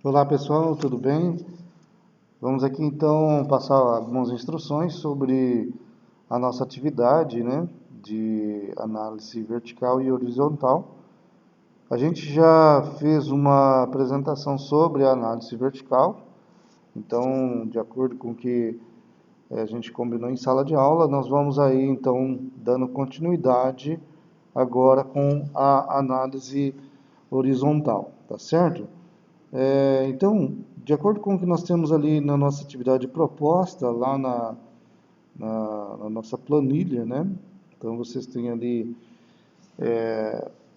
Olá pessoal, tudo bem? Vamos aqui então passar algumas instruções sobre a nossa atividade, né, de análise vertical e horizontal. A gente já fez uma apresentação sobre a análise vertical, então, de acordo com o que a gente combinou em sala de aula, nós vamos aí então dando continuidade agora com a análise horizontal, tá certo? Então, de acordo com o que nós temos ali na nossa atividade proposta, lá na nossa planilha, né? Então, vocês têm ali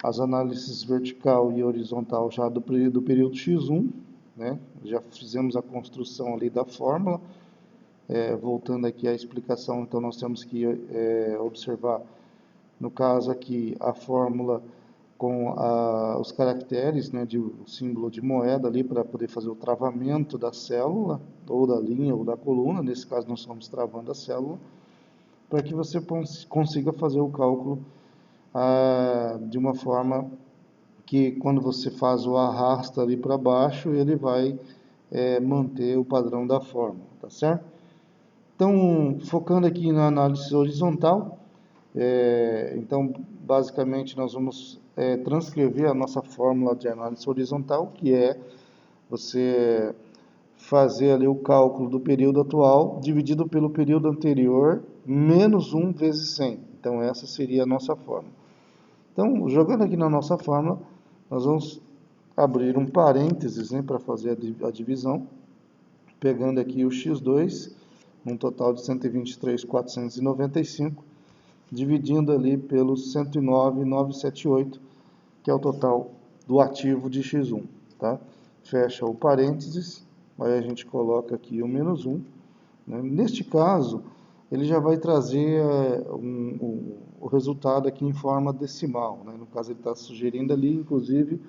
as análises vertical e horizontal já do período X1, né? Já fizemos a construção ali da fórmula. Voltando aqui à explicação, então nós temos que observar, no caso aqui, a fórmula com os caracteres, né, o símbolo de moeda ali para poder fazer o travamento da célula, ou da linha, ou da coluna. Nesse caso nós estamos travando a célula, para que você consiga fazer o cálculo de uma forma que quando você faz o arrasta ali para baixo, ele vai manter o padrão da fórmula, tá certo? Então, focando aqui na análise horizontal, então, basicamente, nós vamos transcrever a nossa fórmula de análise horizontal, que é você fazer ali o cálculo do período atual dividido pelo período anterior, menos 1 vezes 100. Então, essa seria a nossa fórmula. Então, jogando aqui na nossa fórmula, nós vamos abrir um parênteses, né, para fazer a divisão, pegando aqui o x2, num total de 123.495, dividindo ali pelos 109.978, que é o total do ativo de x1, tá? Fecha o parênteses, aí a gente coloca aqui o menos 1, né? Neste caso, ele já vai trazer o resultado aqui em forma decimal, né? No caso, ele está sugerindo ali, inclusive,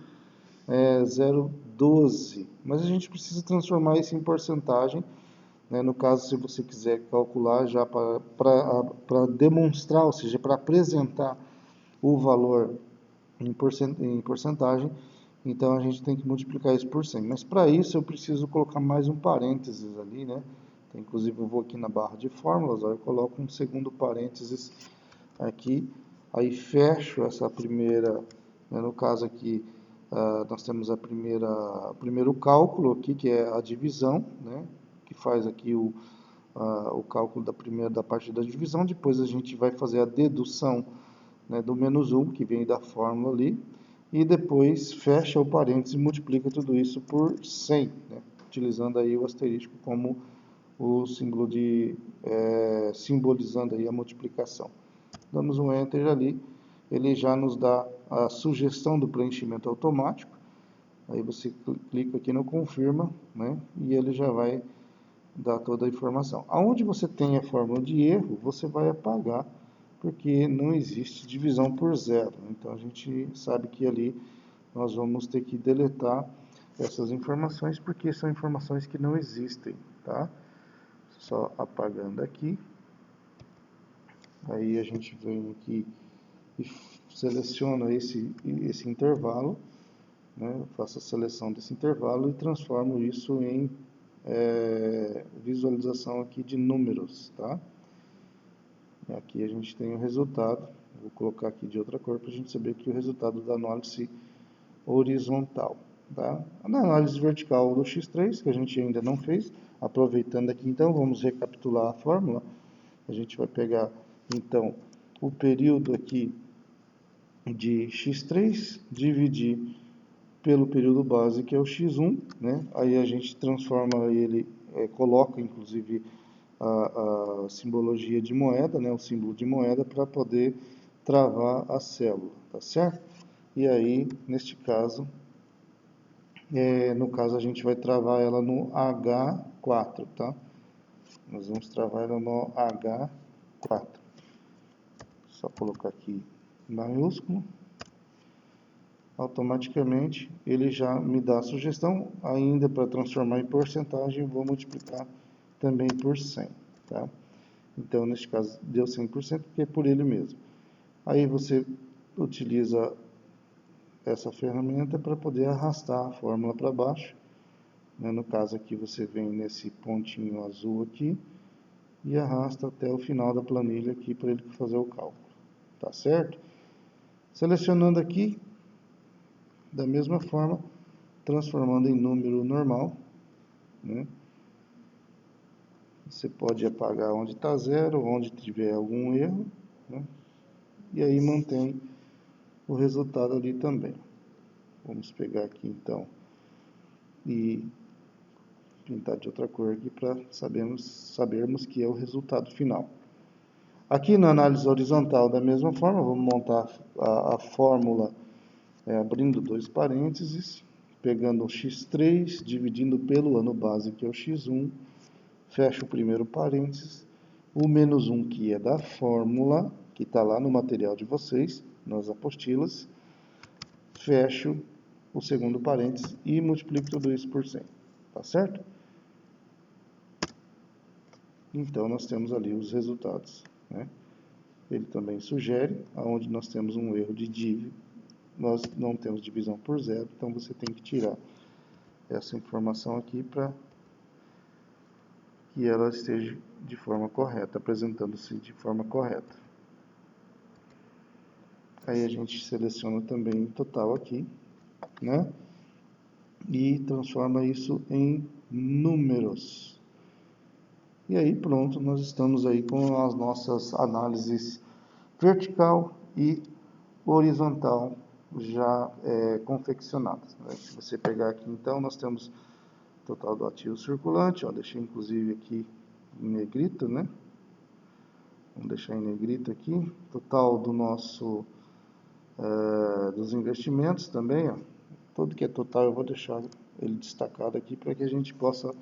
0,12, mas a gente precisa transformar isso em porcentagem, né? No caso, se você quiser calcular já para demonstrar, ou seja, para apresentar o valor em porcentagem, então a gente tem que multiplicar isso por 100. Mas para isso eu preciso colocar mais um parênteses ali, né? Então, inclusive eu vou aqui na barra de fórmulas, ó, eu coloco um segundo parênteses aqui, aí fecho essa primeira, né, no caso aqui, nós temos o primeiro cálculo aqui, que é a divisão, né, que faz aqui o cálculo da parte da divisão. Depois a gente vai fazer a dedução, né, do menos 1, que vem da fórmula ali, e depois fecha o parênteses e multiplica tudo isso por 100, né, utilizando aí o asterisco como o símbolo simbolizando aí a multiplicação. Damos um Enter ali, ele já nos dá a sugestão do preenchimento automático. Aí você clica aqui no confirma, né, e ele já vai dar toda a informação. Aonde você tem a fórmula de erro, você vai apagar, porque não existe divisão por zero. Então a gente sabe que ali nós vamos ter que deletar essas informações, porque são informações que não existem, tá? Só apagando aqui. Aí a gente vem aqui e seleciona esse intervalo, né? Faço a seleção desse intervalo e transformo isso em visualização aqui de números, tá? E aqui a gente tem o resultado. Vou colocar aqui de outra cor para a gente saber que o resultado da análise horizontal, tá? Na análise vertical do x3, que a gente ainda não fez, aproveitando aqui então, vamos recapitular a fórmula. A gente vai pegar então o período aqui de x3, dividir pelo período base, que é o x1, né? Aí a gente transforma ele, coloca inclusive a simbologia de moeda, né? O símbolo de moeda para poder travar a célula, tá certo? E aí, neste caso, no caso a gente vai travar ela no H4, tá? Nós vamos travar ela no H4. Só colocar aqui maiúsculo. Automaticamente ele já me dá a sugestão, ainda para transformar em porcentagem, vou multiplicar também por 100, tá? Então, neste caso, deu 100%, porque é por ele mesmo. Aí você utiliza essa ferramenta para poder arrastar a fórmula para baixo, né? No caso aqui você vem nesse pontinho azul aqui e arrasta até o final da planilha aqui para ele fazer o cálculo, tá certo? Selecionando aqui, da mesma forma, transformando em número normal, né? Você pode apagar onde está zero, onde tiver algum erro, né? E aí mantém o resultado ali também. Vamos pegar aqui então e pintar de outra cor aqui para sabermos que é o resultado final. Aqui na análise horizontal, da mesma forma, vamos montar a fórmula abrindo dois parênteses, pegando o x3, dividindo pelo ano base, que é o x1, fecho o primeiro parênteses, o menos 1, que é da fórmula, que está lá no material de vocês, nas apostilas, fecho o segundo parênteses e multiplico tudo isso por 100, tá certo? Então, nós temos ali os resultados, né? Ele também sugere, aonde nós temos um erro de div, nós não temos divisão por zero, então você tem que tirar essa informação aqui para que ela esteja de forma correta, apresentando-se de forma correta. Aí a gente seleciona também o total aqui, né? E transforma isso em números. E aí pronto, nós estamos aí com as nossas análises vertical e horizontal já confeccionadas, né? Se você pegar aqui então, nós temos total do ativo circulante, ó, deixei inclusive aqui em negrito, né? Vamos deixar em negrito aqui, total do nosso dos investimentos também, ó. Tudo que é total eu vou deixar ele destacado aqui para que a gente possa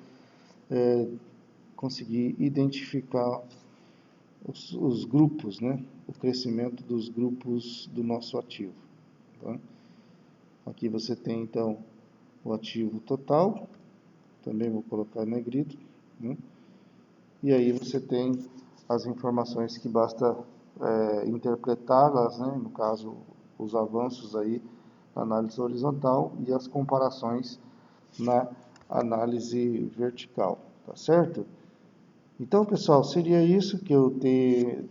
conseguir identificar os grupos, né? O crescimento dos grupos do nosso ativo. Tá? Aqui você tem então o ativo total, também vou colocar em negrito, né? E aí você tem as informações que basta interpretá-las, né? No caso, os avanços aí na análise horizontal e as comparações na análise vertical, tá certo? Então, pessoal, seria isso que eu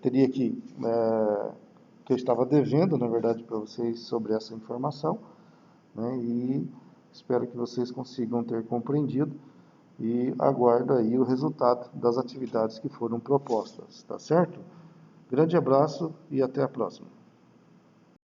teria que eu estava devendo, na verdade, para vocês sobre essa informação, né? E espero que vocês consigam ter compreendido e aguardo aí o resultado das atividades que foram propostas, tá certo? Grande abraço e até a próxima.